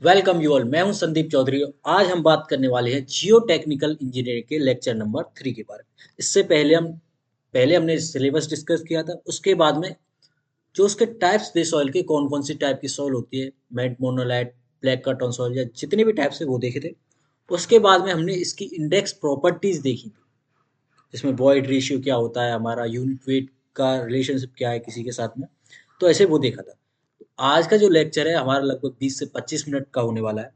Welcome you all. मैं हूं संदीप चौधरी। आज हम बात करने वाले हैं जियो टेक्निकल इंजीनियरिंग के लेक्चर नंबर 3 के बारे में। इससे पहले हमने सिलेबस डिस्कस किया था। उसके बाद में जो उसके टाइप्स थे सॉइल के, कौन कौन सी टाइप की सॉइल होती है, मेड मोनोलाइट, ब्लैक कार्टन सॉइल या जितने भी टाइप्स है वो देखे थे। उसके बाद में हमने इसकी इंडेक्स प्रॉपर्टीज देखी थी, जिसमें बॉयड रेशियो क्या होता है, हमारा यूनिट वेट का रिलेशनशिप क्या है किसी के साथ में। तो ऐसे वो देखा था। आज का जो लेक्चर है हमारा लगभग 20 से 25 मिनट का होने वाला है,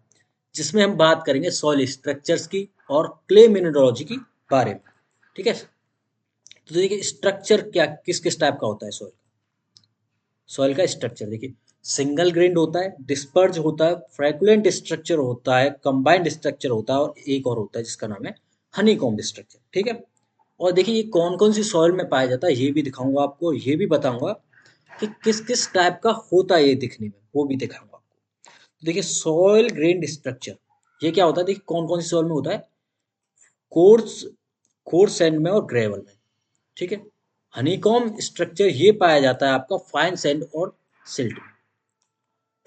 जिसमें हम बात करेंगे सॉइल स्ट्रक्चर्स की और क्ले मिनरोलॉजी की बारे में। ठीक है। तो देखिए स्ट्रक्चर क्या किस किस टाइप का होता है सॉइल। सॉइल का स्ट्रक्चर देखिए, सिंगल ग्रेन्ड होता है, डिस्पर्ज होता है, फ्रैकुलेंट स्ट्रक्चर होता है, कंबाइंड स्ट्रक्चर होता है और एक और होता है जिसका नाम है हनीकॉम्ब स्ट्रक्चर। ठीक है। और देखिए ये कौन कौन सी सॉइल में पाया जाता है ये भी दिखाऊंगा आपको, ये भी बताऊंगा कि किस किस टाइप का होता है ये दिखने में, वो भी दिखाऊंगा आपको। देखिए सॉइल ग्रेन्ड स्ट्रक्चर ये क्या होता है, देखिए कौन कौन सी सॉइल में होता है। कोर्स कोर्स सैंड में और ग्रेवल में। ठीक है। हनीकॉम्ब स्ट्रक्चर ये पाया जाता है आपका फाइन सैंड और सिल्ट में।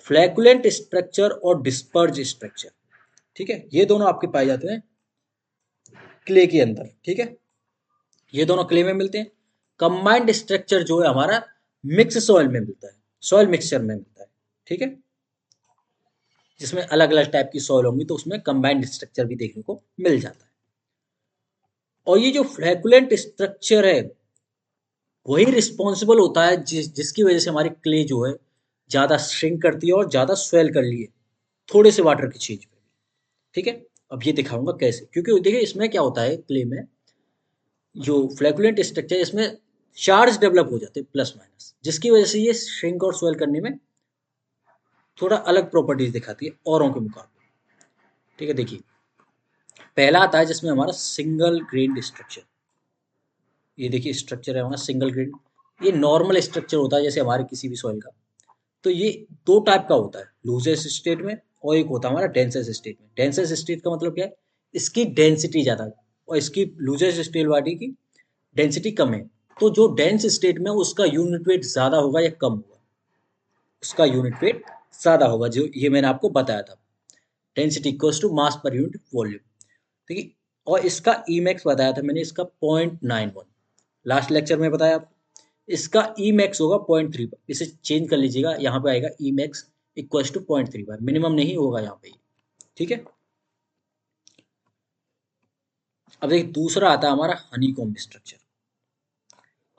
फ्लैकुलेंट स्ट्रक्चर और डिस्पर्ज स्ट्रक्चर, ठीक है, ये दोनों आपके पाए जाते हैं क्ले के अंदर। ठीक है। ये दोनों क्ले में मिलते हैं। कंबाइंड स्ट्रक्चर जो है हमारा मिक्स सॉइल में मिलता है, सॉइल मिक्सचर में मिलता है। ठीक है। जिसमें अलग अलग टाइप की सॉइल होंगी तो उसमें कंबाइंड स्ट्रक्चर भी देखने को मिल जाता है। और ये जो फ्लैकुलेंट स्ट्रक्चर है वही रिस्पॉन्सिबल होता है जिसकी वजह से हमारी क्ले जो है ज़्यादा श्रिंक करती है और ज़्यादा स्वेल कर लिए थोड़े से वाटर की चीज पे। ठीक है। अब ये दिखाऊंगा कैसे, क्योंकि देखिए इसमें क्या होता है क्ले में, जो फ्लैकुलेंट स्ट्रक्चर है इसमें चार्ज डेवलप हो जाते हैं प्लस माइनस, जिसकी वजह से ये श्रिंक और स्वेल करने में थोड़ा अलग प्रॉपर्टीज दिखाती है औरों के मुकाबले। ठीक है। देखिए पहला आता है जिसमें हमारा सिंगल ग्रेन स्ट्रक्चर। ये देखिए स्ट्रक्चर है हमारा सिंगल ग्रेन। ये नॉर्मल स्ट्रक्चर होता है जैसे हमारे किसी भी सॉइल का। तो ये दो टाइप का होता है, लूजेस्ट स्टेट में और एक होता है हमारा डेंसेस्ट स्टेट में। डेंसेस्ट स्टेट का मतलब क्या है, इसकी डेंसिटी ज़्यादा है और इसकी लूजेस्ट स्टेट वाली की डेंसिटी कम है। तो जो डेंस स्टेट में उसका यूनिट वेट ज़्यादा होगा या कम होगा, उसका यूनिट वेट ज़्यादा होगा, जो ये मैंने आपको बताया था। Density equals to mass per unit volume. ठीक है। और इसका ई मैक्स बताया था मैंने, इसका 0.91 लास्ट लेक्चर में बताया आपको। इसका ई मैक्स होगा 0.35, इसे चेंज कर लीजिएगा, यहाँ पे आएगा E max equals to 0.35, minimum नहीं होगा यहाँ पे। ठीक है। अब देखिए दूसरा आता है हमारा हनीकॉम्ब स्ट्रक्चर।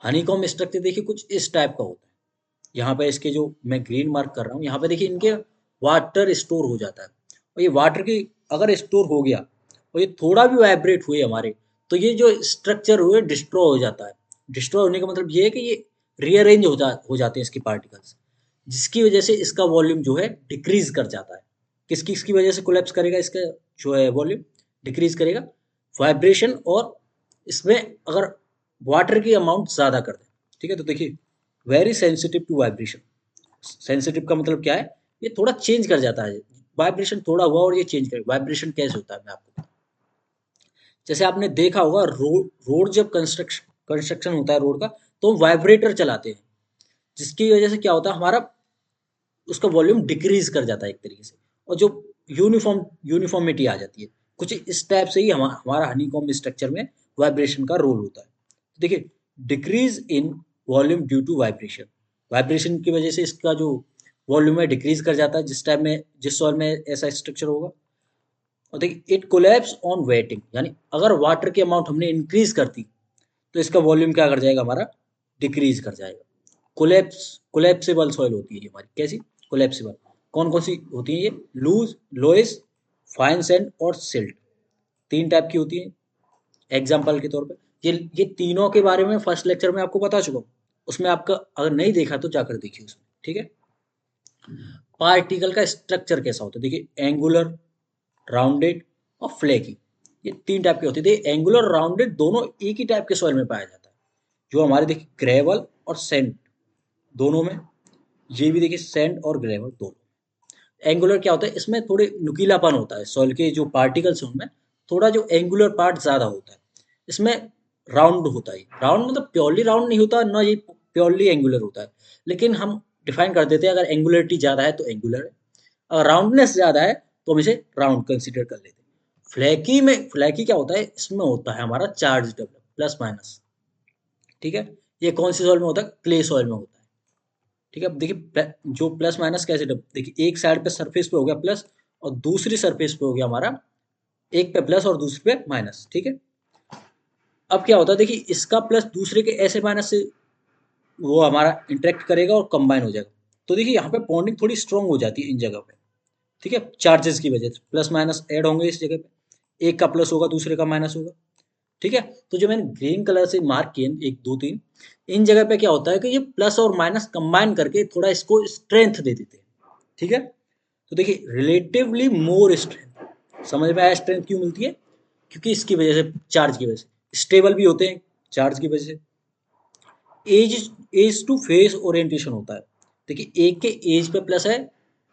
हनीकॉम्ब स्ट्रक्चर देखिए कुछ इस टाइप का होता है। यहाँ पे इसके जो मैं ग्रीन मार्क कर रहा हूँ, यहाँ पे देखिए इनके वाटर स्टोर हो जाता है। और ये वाटर की अगर स्टोर हो गया और ये थोड़ा भी वाइब्रेट हुए हमारे, तो ये जो स्ट्रक्चर हुए डिस्ट्रॉय हो जाता है। डिस्ट्रॉय होने का मतलब ये है कि ये रीअरेंज हो जाते हैं इसके पार्टिकल्स, जिसकी वजह से इसका वॉल्यूम जो है डिक्रीज कर जाता है। किसकी वजह से कोलैप्स करेगा, इसका जो है वॉल्यूम डिक्रीज करेगा, वाइब्रेशन और इसमें अगर वाटर की अमाउंट ज़्यादा कर दें। ठीक है। तो देखिए very sensitive to vibration. Sensitive का मतलब क्या है, ये थोड़ा चेंज कर जाता है। वाइब्रेशन थोड़ा हुआ और ये चेंज कर, वाइब्रेशन कैसे होता है मैं आपको बताऊं। जैसे आपने देखा होगा रोड रोड जब कंस्ट्रक्शन होता है रोड का, तो हम वाइब्रेटर चलाते हैं, जिसकी वजह से क्या होता है हमारा उसका वॉल्यूम डिक्रीज कर जाता है एक तरीके से, और जो यूनिफॉर्मिटी आ जाती है। कुछ इस टाइप से ही हमारा हनीकॉम्ब स्ट्रक्चर में वाइब्रेशन का रोल होता है। देखिए decrease in volume due to vibration, vibration की वजह से इसका जो वॉल्यूम है डिक्रीज कर जाता है जिस टाइम में जिस सॉइल में ऐसा स्ट्रक्चर होगा। और देखिए इट कोलैप्स ऑन वेटिंग, यानी अगर वाटर की अमाउंट हमने इंक्रीज कर दी तो इसका वॉल्यूम क्या कर जाएगा हमारा, डिक्रीज कर जाएगा। कोलैप्सिबल सॉइल होती है ये हमारी, कैसी, कोलैप्सिबल। कौन कौन सी होती है ये, लूज, लोएस, फाइन सैंड और सिल्ट, तीन टाइप की होती है। एग्जाम्पल के तौर पे ये तीनों के बारे में फर्स्ट लेक्चर में आपको बता चुका हूँ। उसमें आपका अगर नहीं देखा तो जाकर देखिए उसमें। ठीक है। पार्टिकल का स्ट्रक्चर कैसा होता है, देखिए एंगुलर, राउंडेड और फ्लैकी, ये तीन टाइप के होते थे। एंगुलर और राउंडेड दोनों एक ही टाइप के सॉइल में पाया जाता है, जो हमारे देखिए ग्रेवल और सैंड दोनों में। ये भी देखिए सैंड और ग्रेवल दोनों। एंगुलर क्या होता है, इसमें थोड़े नुकीलापन होता है, सॉइल के जो पार्टिकल्स हैं उनमें थोड़ा जो एंगुलर पार्ट ज़्यादा होता है। इसमें राउंड होता है, राउंड मतलब प्योरली राउंड नहीं होता ना, ये प्योरली एंगुलर होता है। लेकिन हम डिफाइन कर देते हैं, अगर एंगुलरिटी ज़्यादा है तो एंगुलर है, अगर राउंडनेस ज़्यादा है तो हम इसे राउंड कंसिडर कर लेते हैं। फ्लैकी क्या होता है, इसमें होता है हमारा चार्ज डेवलप प्लस माइनस। ठीक है, ये कौन सी सॉइल में होता है, क्ले सॉइल में होता है। ठीक है, अब देखिए जो प्लस माइनस कैसे देखिए एक साइड पे सरफेस पे हो गया प्लस और दूसरी सरफेस पे हो गया हमारा, एक पे प्लस और दूसरे पे माइनस। ठीक है, अब क्या होता है देखिए इसका प्लस दूसरे के ऐसे माइनस से वो हमारा इंटरेक्ट करेगा और कंबाइन हो जाएगा। तो देखिए यहाँ पे बॉन्डिंग थोड़ी स्ट्रांग हो जाती है इन जगह पे। ठीक है, चार्जेस की वजह से प्लस माइनस ऐड होंगे इस जगह पे, एक का प्लस होगा दूसरे का माइनस होगा। ठीक है, तो जो मैंने ग्रीन कलर से मार्क किए एक दो तीन, इन जगह पे क्या होता है कि ये प्लस और माइनस कंबाइन करके थोड़ा इसको स्ट्रेंथ दे देते हैं। ठीक है, तो देखिए रिलेटिवली मोर स्ट्रेंथ, समझ में आया स्ट्रेंथ क्यों मिलती है, क्योंकि इसकी वजह से चार्ज की वजह से स्टेबल भी होते हैं चार्ज की वजह से। Edge edge to face orientation होता है, देखिए एक के एज पे प्लस है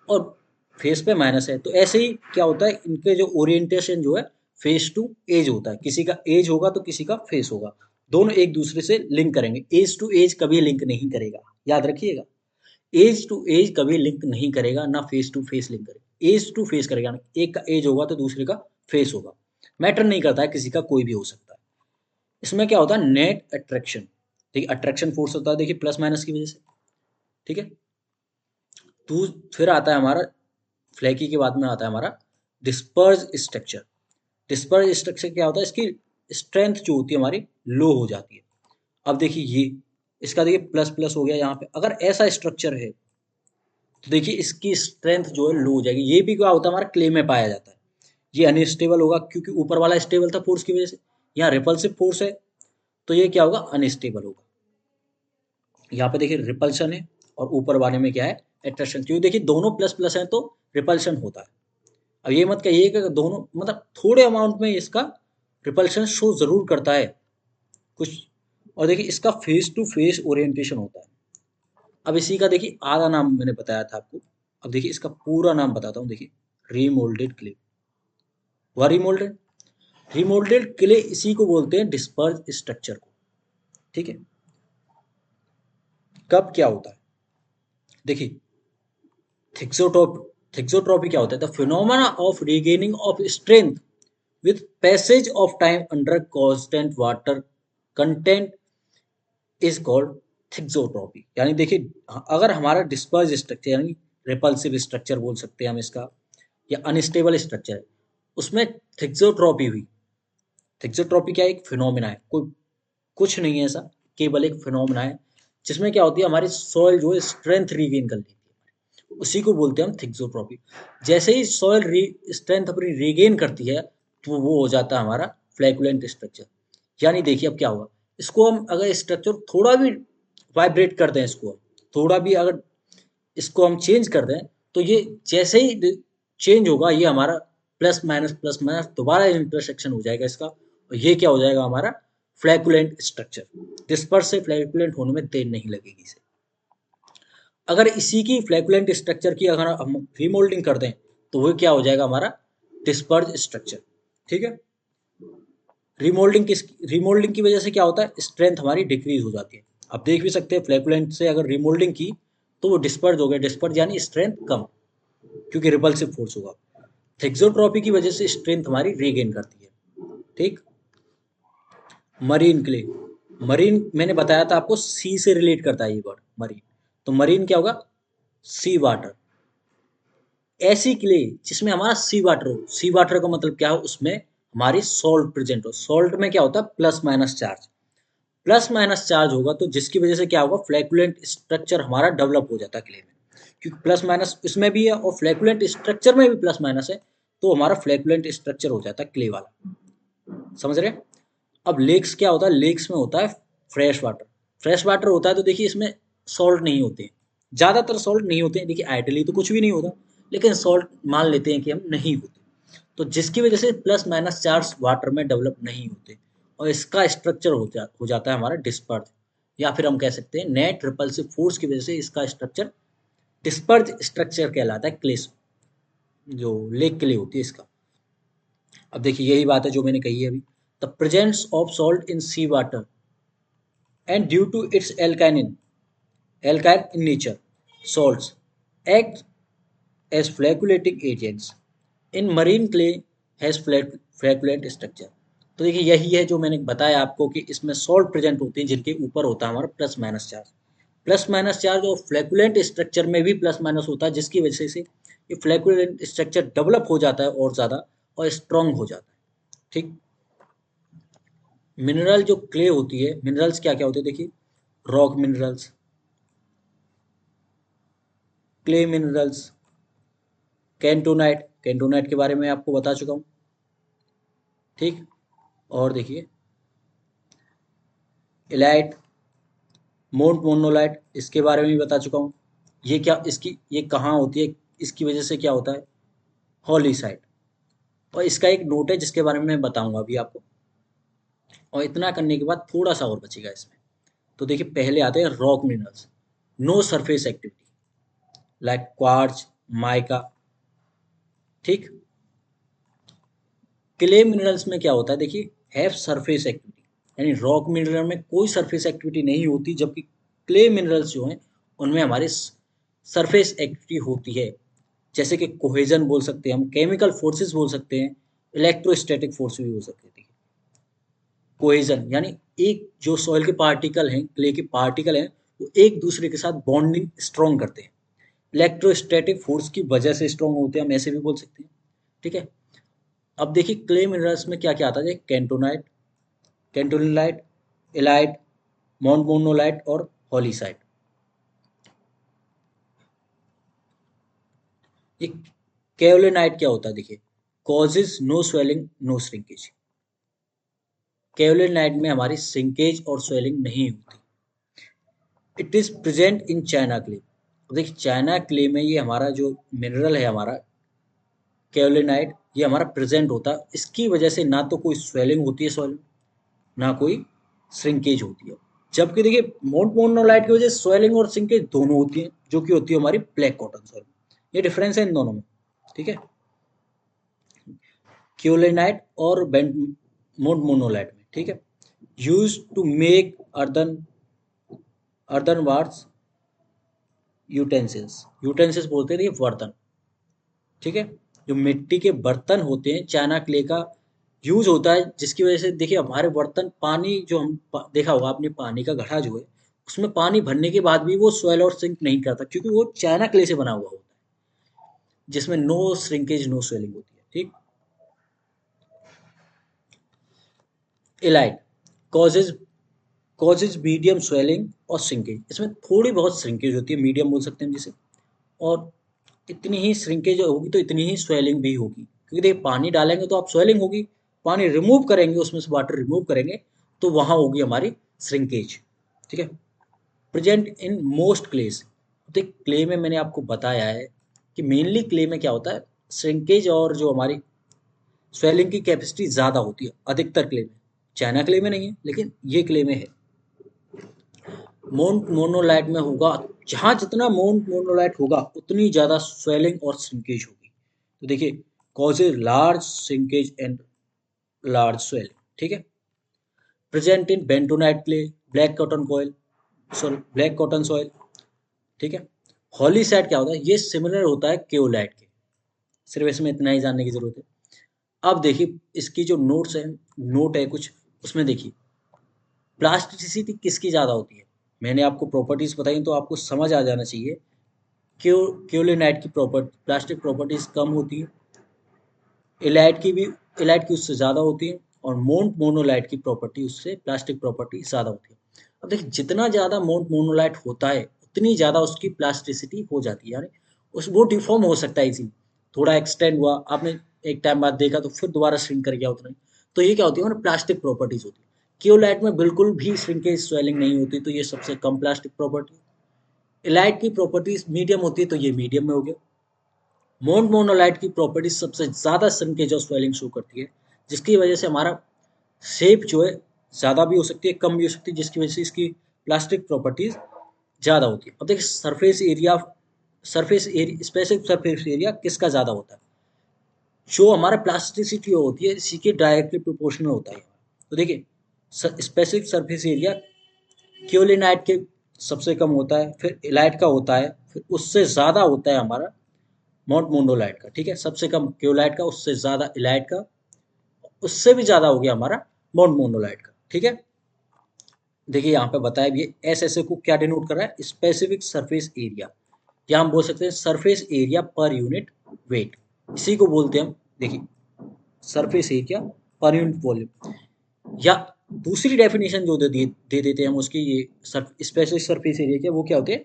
और फेस पे माइनस है, तो ऐसे ही क्या होता है इनके जो ओरिएंटेशन जो है फेस टू एज होता है, किसी का एज होगा तो किसी का फेस होगा, दोनों एक दूसरे से लिंक करेंगे, एज टू एज कभी लिंक नहीं करेगा, याद रखिएगा। एज टू एज कभी लिंक नहीं करेगा, ना फेस टू फेस लिंक करेगा, एज टू फेस करेगा ना, एक का एज होगा तो दूसरे का फेस होगा, मैटर नहीं करता है, किसी का कोई भी हो सकता है। इसमें क्या होता है नेट अट्रैक्शन, ठीक है, अट्रैक्शन फोर्स होता है देखिए प्लस माइनस की वजह से। ठीक है, तो फिर आता है हमारा फ्लैकी के बाद में आता है हमारा डिस्पर्ज स्ट्रक्चर। डिस्पर्ज स्ट्रक्चर क्या होता है, इसकी स्ट्रेंथ जो होती है हमारी लो हो जाती है। अब देखिए ये इसका देखिए प्लस प्लस हो गया यहाँ पे, अगर ऐसा स्ट्रक्चर है तो देखिए इसकी स्ट्रेंथ जो है लो हो जाएगी। ये भी क्या होता है हमारा क्ले में पाया जाता है, ये अनस्टेबल होगा क्योंकि ऊपर वाला स्टेबल था फोर्स की वजह से, यहाँ रिपल्सिव फोर्स है तो ये क्या होगा अनस्टेबल होगा। यहाँ पे देखिए रिपल्शन है और ऊपर वाले में क्या है अट्रैक्शन, क्योंकि देखिए दोनों प्लस प्लस है तो रिपल्शन होता है। अब ये मत कहिए कि दोनों मतलब थोड़े अमाउंट में इसका रिपल्शन शो जरूर करता है कुछ। और देखिए इसका फेस टू फेस ओरिएंटेशन होता है। अब इसी का देखिए आधा नाम मैंने बताया था आपको, अब देखिए इसका पूरा नाम बताता हूँ देखिए, रीमोल्डेड क्ले। हुआ रिमोल्डेड, रिमोल्डेड क्ले इसी को बोलते हैं डिस्पर्ज स्ट्रक्चर को। ठीक है, कब क्या होता है देखिए थिक्सोटोप थिक्सोट्रॉपी क्या होता है, the phenomena of regaining of strength with passage of time under constant water content is called thixotropy. यानी देखिए अगर हमारा डिस्पर्ज स्ट्रक्चर यानी रिपल्सिव स्ट्रक्चर बोल सकते हैं हम इसका, या अनस्टेबल स्ट्रक्चर है, उसमें थिक्सोट्रॉपी हुई। थिक्सोट्रॉपी क्या एक फिनोमिना है, कोई कुछ नहीं है ऐसा, केवल एक फिनोमिना है जिसमें क्या होती है हमारी सॉइल जो है स्ट्रेंथ रीगेन कर लेती है, उसी को बोलते हैं हम थिक्सोट्रॉपी। जैसे ही सॉइल स्ट्रेंथ अपनी रीगेन करती है तो वो हो जाता है हमारा फ्लैकुलेंट स्ट्रक्चर। यानी देखिए अब क्या होगा, इसको हम अगर स्ट्रक्चर थोड़ा भी वाइब्रेट कर दें, इसको थोड़ा भी अगर इसको हम चेंज कर दें तो ये जैसे ही चेंज होगा ये हमारा प्लस माइनस दोबारा इंटरसेक्शन हो जाएगा इसका, और ये क्या हो जाएगा हमारा फ्लैकुलेंट स्ट्रक्चर। डिस्पर्स से फ्लैकुलेंट होने में देर नहीं लगेगी इसे। अगर इसी की फ्लैकुलेंट स्ट्रक्चर की अगर हम रीमोल्डिंग कर दें तो वो क्या हो जाएगा हमारा डिस्पर्ज स्ट्रक्चर। ठीक है, रीमोल्डिंग की वजह से क्या होता है स्ट्रेंथ हमारी डिक्रीज हो जाती है। आप देख भी सकते हैं फ्लैकुलेंट से अगर रीमोल्डिंग की तो वो डिस्पर्ज हो गया, डिस्पर्ज यानी स्ट्रेंथ कम, क्योंकि रिपल्सिव फोर्स होगा। थिक्सोट्रॉपी की वजह से स्ट्रेंथ हमारी रीगेन करती है। ठीक, मरीन क्ले, मरीन मैंने बताया था आपको सी से रिलेट करता है ये वर्ड मरीन, तो मरीन क्या होगा सी वाटर। ऐसी क्ले जिसमें हमारा सी वाटर हो, सी वाटर का मतलब क्या हो उसमें हमारी सॉल्ट प्रेजेंट हो, सॉल्ट में क्या होता है plus minus charge, plus minus charge होगा तो जिसकी वजह से क्या होगा फ्लैकुलेंट स्ट्रक्चर हमारा डेवलप हो जाता है क्ले में, क्योंकि प्लस माइनस इसमें भी है और फ्लैकुलेंट स्ट्रक्चर में भी प्लस माइनस है, तो हमारा फ्लैकुलेंट स्ट्रक्चर हो जाता है क्ले वाला। समझ रहे हैं। अब लेक्स क्या होता है, लेक्स में होता है फ्रेश वाटर। फ्रेश वाटर होता है तो देखिए इसमें सॉल्ट नहीं होते हैं, ज़्यादातर सॉल्ट नहीं होते हैं, देखिए आइडली तो कुछ भी नहीं होता, लेकिन सॉल्ट मान लेते हैं कि हम नहीं होते, तो जिसकी वजह से प्लस माइनस चार्ज वाटर में डेवलप नहीं होते और इसका स्ट्रक्चर हो जाता है हमारा डिस्पर्ज, या फिर हम कह सकते हैं नेट रिपल्सिव फोर्स की वजह से इसका स्ट्रक्चर डिस्पर्ज स्ट्रक्चर कहलाता है क्लेस, जो लेक के लिए होती है इसका। अब देखिए यही बात है जो मैंने कही है अभी, the presence of salt in sea water and due to its alkaline in nature, salts act as flocculent agents. In marine clay has flocculent structure. तो देखिए यही है जो मैंने बताया आपको कि इसमें सॉल्ट प्रेजेंट होते हैं जिनके ऊपर होता है हमारा plus minus charge. Plus minus charge और फ्लैकुलेंट स्ट्रक्चर में भी प्लस माइनस होता है, जिसकी वजह से ये फ्लैकुलेंट स्ट्रक्चर डेवलप हो जाता है और ज़्यादा और स्ट्रॉन्ग हो जाता है। ठीक। मिनरल जो क्ले होती है, मिनरल्स क्या क्या होते हैं देखिए, रॉक मिनरल्स, क्ले मिनरल्स, कैंटोनाइट, कैंटोनाइट के बारे में आपको बता चुका हूँ। ठीक। और देखिए इलाइट, मोन्ट मोनोलाइट, इसके बारे में भी बता चुका हूँ। ये क्या, इसकी ये कहाँ होती है, इसकी वजह से क्या होता है, हॉलीसाइट। और इसका एक नोट है जिसके बारे में मैं बताऊंगा अभी आपको। और इतना करने के बाद थोड़ा सा और बचेगा इसमें। तो देखिए पहले आते हैं rock minerals, no surface activity like quartz, mica. ठीक। क्ले मिनरल्स में क्या होता है देखिए, हैव सरफेस एक्टिविटी, यानी रॉक मिनरल में कोई सरफेस एक्टिविटी नहीं होती, जबकि क्ले मिनरल्स जो हैं उनमें हमारी सरफेस एक्टिविटी होती है। जैसे कि कोहेजन बोल सकते हैं हम, केमिकल फोर्सेस बोल सकते हैं, इलेक्ट्रोस्टैटिक फोर्स भी हो सकते हैं। कोहेजन यानी एक जो सॉइल के पार्टिकल हैं, क्ले के पार्टिकल हैं, वो एक दूसरे के साथ बॉन्डिंग स्ट्रॉन्ग करते हैं। इलेक्ट्रोस्टैटिक फोर्स की वजह से स्ट्रॉन्ग होते हैं, हम ऐसे भी बोल सकते हैं। ठीक है। अब देखिए क्ले मिनरल्स में क्या क्या आता है, कैंटोनाइट, कैंटोलिलाइट, इलाइट, मोनोलाइट और हॉलीसाइट। ये केओलिनाइट क्या होता है देखिए, causes no swelling no shrinkage. Kaolinite में हमारी श्रिंकेज और स्वेलिंग नहीं होती। It is present in China clay. देखिए चाइना क्ले में ये हमारा जो मिनरल है हमारा केओलिनाइट, ये हमारा प्रेजेंट होता है। इसकी वजह से ना तो कोई स्वेलिंग होती है सॉइल, ना कोई श्रिंकेज होती है। जबकि देखिए मोंट मोनोलाइट की वजह से स्वेलिंग और श्रिंकेज दोनों होती है, जो कि होती है हमारी ब्लैक कॉटन सॉइल। ये डिफरेंस है इन दोनों में। ठीक है, क्योलिनाइट और मोंट मोनोलाइट में। ठीक है, use to make earthen wares utensils. Utensils बोलते हैं ये बर्तन। ठीक है, जो मिट्टी के बर्तन होते हैं चाइना क्ले का यूज होता है, जिसकी वजह से देखिए हमारे बर्तन पानी जो हम देखा होगा आपने, पानी का घड़ा जो है उसमें पानी भरने के बाद भी वो स्वेल और सिंक नहीं करता, क्योंकि वो चाइना क्ले से बना हुआ होता है, जिसमें नो श्रिंकेज नो स्वेलिंग होती है। ठीक। Elite causes causes medium swelling और श्रिंकेज। इसमें थोड़ी बहुत श्रिंकेज होती है, मीडियम बोल सकते हैं जिसे, और इतनी ही श्रिंकेज होगी तो इतनी ही स्वेलिंग भी होगी, क्योंकि देखिए पानी डालेंगे तो आप स्वेलिंग होगी, पानी रिमूव करेंगे, उसमें से वाटर रिमूव करेंगे तो वहां होगी हमारी श्रिंकेज। ठीक है, प्रेजेंट इन मोस्ट क्लेस। देख क्ले में मैंने आपको बताया है कि मेनली क्ले में क्या होता है, श्रिंकेज और जो हमारी स्वेलिंग की कैपेसिटी ज़्यादा होती है अधिकतर क्ले में। चाइना क्ले में नहीं है, लेकिन ये क्ले में है। मोन्ट मोनोलाइट में होगा, जहाँ जितना मोन्ट मोनोलाइट होगा उतनी ज़्यादा स्वेलिंग और श्रिंकेज होगी। तो देखिए causes large shrinkage and large swelling. ठीक है, present in bentonite clay, black cotton coil, sorry black cotton soil. ठीक है, हॉलीसाइड क्या होता है, ये सिमिलर होता है केओलाइट के। सिर्फ इसमें इतना ही जानने की जरूरत है। अब देखिए इसकी जो नोट्स है, नोट है कुछ, उसमें देखिए प्लास्टिसिटी किसकी ज़्यादा होती है। मैंने आपको प्रॉपर्टीज बताई तो आपको समझ आ जाना चाहिए। क्योलिनाइट की प्रॉपर्टी प्लास्टिक प्रॉपर्टीज कम होती है, इलाइट की भी, इलाइट की उससे ज़्यादा होती है, और मोन्ट मोनोलाइट की प्रॉपर्टी उससे प्लास्टिक प्रॉपर्टी ज़्यादा होती है। अब देखिए जितना ज़्यादा मोन्ट मोनोलाइट होता है उतनी ज़्यादा उसकी प्लास्टिसिटी हो जाती है, यानी उस वो डिफॉर्म हो सकता है इजीली। थोड़ा एक्सटेंड हुआ आपने, एक टाइम बाद देखा तो फिर दोबारा श्रिंक कर गया उतना ही। तो ये क्या होती है, प्लास्टिक प्रॉपर्टीज होती है। क्योलाइट में बिल्कुल भी श्रिंकेज स्वेलिंग नहीं होती, तो ये सबसे कम प्लास्टिक प्रॉपर्टी। इलाइट की प्रॉपर्टीज मीडियम होती है, तो ये मीडियम में हो गया। मोन्ट मोनोलाइट की प्रॉपर्टीज सबसे ज़्यादा श्रिंकेज और स्वेलिंग शो करती है, जिसकी वजह से हमारा शेप जो है ज़्यादा भी हो सकती है, कम भी हो सकती है, जिसकी वजह से इसकी प्लास्टिक प्रॉपर्टीज ज़्यादा होती है। अब देखिए surface area, specific surface area किसका ज़्यादा होता है, जो हमारा प्लास्टिसिटी होती है इसी के डायरेक्टली प्रोपोर्शनल होता है। तो देखिए स्पेसिफिक सरफेस एरिया क्योलिनाइट के सबसे कम होता है, फिर इलाइट का होता है, फिर उससे ज़्यादा होता है हमारा माउंट मोनोलाइट का, ठीक है, सबसे कम क्योलाइट का, उससे ज़्यादा इलाइट का, उससे भी ज़्यादा हो गया हमारा माउंट मोनोलाइट का, ठीक है। देखिए यहाँ पे बताया भी है, एस एस ए को क्या डिनोट कर रहा है, स्पेसिफिक सरफेस एरिया, या हम बोल सकते हैं surface area per unit weight, इसी को बोलते हैं हम। देखिए surface area per unit volume, या दूसरी डेफिनेशन जो दे देते हैं हम उसकी, ये स्पेसिफिक सरफेस एरिया क्या, वो क्या होते हैं,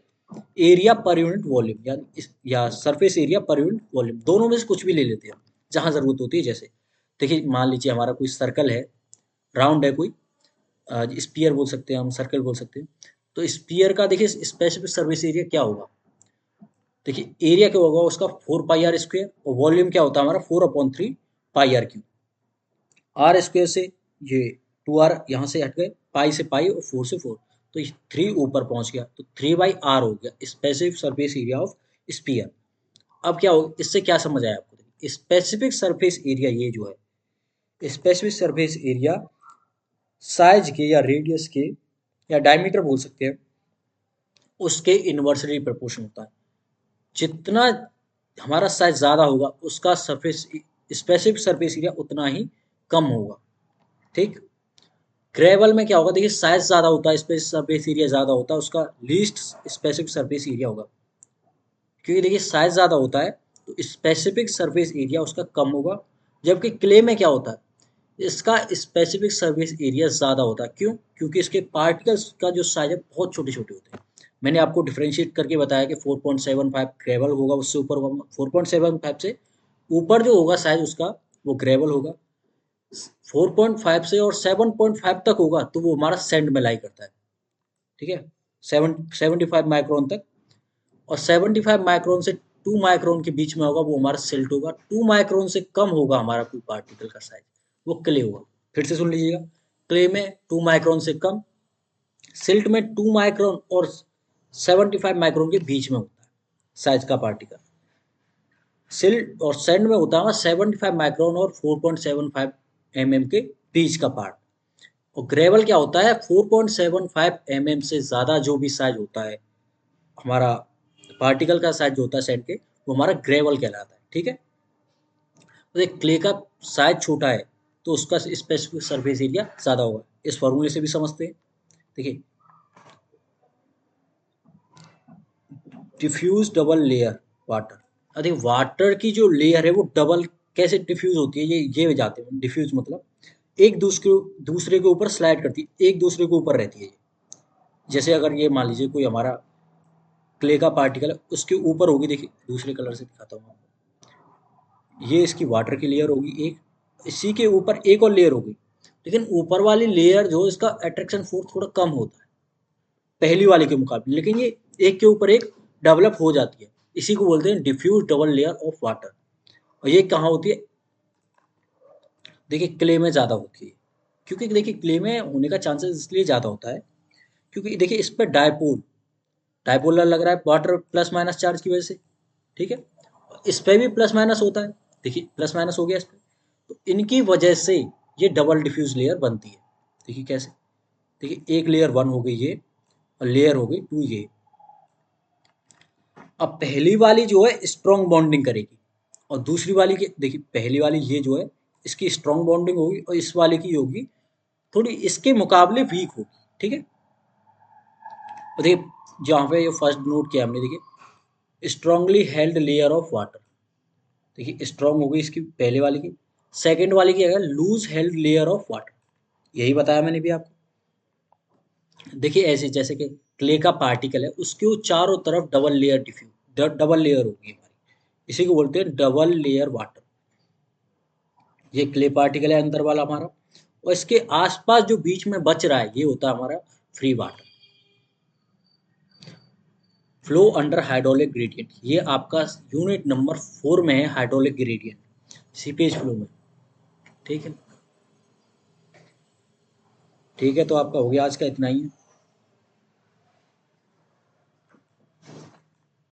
एरिया पर यूनिट वॉल्यूम, या surface area per unit volume, दोनों में से कुछ भी ले लेते हैं हम जहाँ ज़रूरत होती है। जैसे देखिए मान लीजिए हमारा कोई सर्कल है, राउंड है कोई, स्पीयर बोल सकते हैं हम, सर्कल बोल सकते हैं। तो स्पीयर का देखिए स्पेसिफिक सरफेस एरिया क्या होगा, देखिए एरिया क्या होगा उसका, 4 पाई आर स्क्वेयर, और वॉल्यूम क्या होता है हमारा, 4/3 पाई आर क्यूब। आर स्क्वेयर से ये 2 आर यहाँ से हट गए, पाई से पाई और 4 से 4, तो ये 3 ऊपर पहुंच गया, तो 3/r हो गया specific surface area of sphere. अब क्या हो, इससे क्या समझ आया आपको, स्पेसिफिक सरफेस एरिया ये जो है, स्पेसिफिक सरफेस एरिया साइज के या रेडियस के या डायमीटर बोल सकते हैं, उसके इन्वर्सली प्रोपोर्शन होता है। जितना हमारा साइज ज़्यादा होगा उसका सरफेस स्पेसिफिक सरफेस एरिया उतना ही कम होगा, ठीक। ग्रेवल में क्या होगा, देखिए साइज ज़्यादा होता है, स्पेस सरफेस एरिया ज़्यादा होता है, उसका लीस्ट स्पेसिफिक सरफेस एरिया होगा, क्योंकि देखिए साइज ज़्यादा होता है तो स्पेसिफिक सरफेस एरिया उसका कम होगा। जबकि क्ले में क्या होता है, इसका स्पेसिफिक सरफेस एरिया ज़्यादा होता है, क्यों, क्योंकि इसके पार्टिकल्स का जो साइज है बहुत छोटे छोटे होते हैं। मैंने आपको डिफ्रेंशिएट करके बताया कि 4.75 ग्रेवल होगा, उससे ऊपर होगा 4.75 से ऊपर जो होगा साइज उसका, वो ग्रेवल होगा। 4.5 से और 7.5 तक होगा तो वो हमारा सैंड में लाई करता है, ठीक है, 75 माइक्रोन तक। और 75 माइक्रोन से 2 माइक्रोन के बीच में होगा वो हमारा सिल्ट होगा। 2 माइक्रोन से कम होगा हमारा कोई पार्टिकल का साइज, वो क्ले होगा। फिर से सुन लीजिएगा, क्ले में 2 माइक्रोन से कम, सिल्ट में 2 माइक्रोन और 75 माइक्रोन के बीच में होता है साइज का पार्टिकल। सिल्ट और सैंड में होता है 75 माइक्रोन और 4.75 के बीच का पार्ट। और ग्रेवल क्या होता है, 4.75 से ज़्यादा जो भी साइज होता है हमारा पार्टिकल का साइज जो होता है सैंड के, वो हमारा ग्रेवल कहलाता है, ठीक है। तो एक क्ले का साइज छोटा है तो उसका स्पेसिफिक सरफेस एरिया ज़्यादा होगा, इस फॉर्मूले से भी समझते हैं। देखिए डिफ्यूज डबल लेयर वाटर, अरे वाटर की जो लेयर है वो डबल कैसे डिफ्यूज होती है, ये जाते हैं डिफ्यूज मतलब एक दूसरे दूसरे के ऊपर स्लाइड करती है, एक दूसरे के ऊपर रहती है। जैसे अगर ये मान लीजिए कोई हमारा क्ले का पार्टिकल है, उसके ऊपर होगी, देखिए दूसरे कलर से दिखाता हूँ आपको, ये इसकी वाटर की लेयर होगी एक, इसी के ऊपर एक और लेयर होगी, लेकिन ऊपर वाली लेयर जो इसका अट्रैक्शन फोर्स थोड़ा कम होता है पहली वाले के मुकाबले, लेकिन ये एक के ऊपर एक डेवलप हो जाती है, इसी को बोलते हैं diffuse double layer of water. और ये कहाँ होती है, देखिए क्ले में ज़्यादा होती है, क्योंकि देखिए क्ले में होने का चांसेस इसलिए ज़्यादा होता है क्योंकि देखिए इस पर डायपोलर लग रहा है वाटर प्लस माइनस चार्ज की वजह से, ठीक है। इस पे भी प्लस माइनस होता है, देखिए प्लस माइनस हो गया इस पे, तो इनकी वजह से ये डबल डिफ्यूज लेयर बनती है। देखिए कैसे, देखिए एक लेयर 1 हो गई ये, और लेयर हो गई 2 ये। अब पहली वाली जो है स्ट्रॉन्ग बॉन्डिंग करेगी, और दूसरी वाली की देखिए पहली वाली ये जो है इसकी स्ट्रॉन्ग बॉन्डिंग होगी, और इस वाले की होगी थोड़ी इसके मुकाबले वीक होगी, ठीक है। और देखिए जहाँ पे ये फर्स्ट नोट किया हमने, देखिए strongly held layer of water, देखिए स्ट्रांग हो गई इसकी पहले वाले की, सेकंड वाले की है loose held layer of water, यही बताया मैंने भी आपको। देखिए ऐसे जैसे कि क्ले का पार्टिकल है उसके वो चारों तरफ डबल लेयर डबल लेयर होगी हमारी, इसी को बोलते हैं डबल लेयर वाटर। ये क्ले पार्टिकल है अंदर वाला हमारा, और इसके आसपास जो बीच में बच रहा है ये होता है हमारा free water. Flow under hydraulic gradient, ये आपका यूनिट नंबर 4 में है, हाइड्रोलिक ग्रेडियंट सीपेज फ्लो में, ठीक है। ठीक है तो आपका हो गया आज का इतना ही है।